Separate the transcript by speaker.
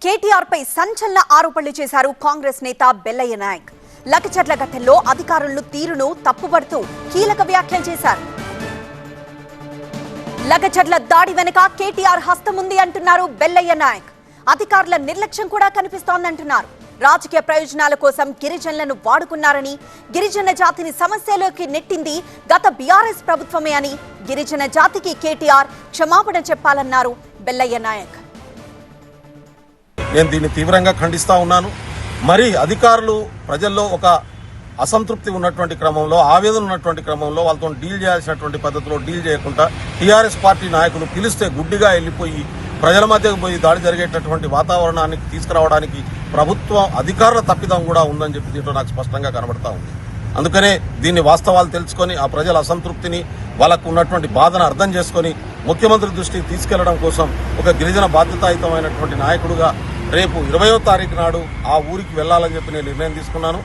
Speaker 1: కేటీఆర్ పై సంచలన ఆరోపణలు చేశారు కాంగ్రెస్ నేత బెల్లయ్య నాయక్. లగచర్ల ఘట్టంలో అధికారుల తీరును తప్పుపడుతూ కీలక వ్యాఖ్యలు చేశారు. లగచర్ల దాడి వెనుక కేటీఆర్ హస్తం ఉంది అంటున్నారు బెల్లయ్య నాయక్. అధికారుల నిర్లక్ష్యం కూడా కనిపిస్తోందంటున్నారు. రాజకీయ ప్రయోజనాల కోసం గిరిజనులను వాడుకున్నారని, గిరిజన జాతిని సమస్యలోకి నెట్టింది గత బీఆర్ఎస్ ప్రభుత్వమే అని, గిరిజన జాతికి కేటీఆర్ క్షమాపణ చెప్పాలన్నారు బెల్లయ్య నాయక్.
Speaker 2: నేను దీన్ని తీవ్రంగా ఖండిస్తా ఉన్నాను. మరి అధికారులు ప్రజల్లో ఒక అసంతృప్తి ఉన్నటువంటి క్రమంలో, ఆవేదన ఉన్నటువంటి క్రమంలో వాళ్ళతో డీల్ చేయాల్సినటువంటి పద్ధతిలో డీల్ చేయకుండా టీఆర్ఎస్ పార్టీ నాయకులు పిలిస్తే గుడ్డిగా వెళ్లిపోయి ప్రజల మధ్యకు పోయి దాడి జరిగేటటువంటి వాతావరణాన్ని తీసుకురావడానికి ప్రభుత్వం అధికారుల తప్పిదం కూడా ఉందని చెప్పి దీంట్లో నాకు స్పష్టంగా కనబడతా ఉంది. అందుకనే దీన్ని వాస్తవాలు తెలుసుకొని ఆ ప్రజల అసంతృప్తిని, వాళ్ళకు ఉన్నటువంటి బాధను అర్థం చేసుకొని ముఖ్యమంత్రి దృష్టికి తీసుకెళ్లడం కోసం ఒక గిరిజన బాధ్యతాయుతమైనటువంటి నాయకుడుగా రేపు 20వ తారీఖు నాడు ఆ ఊరికి వెళ్లాలని చెప్పి నేను నిర్ణయం తీసుకున్నాను.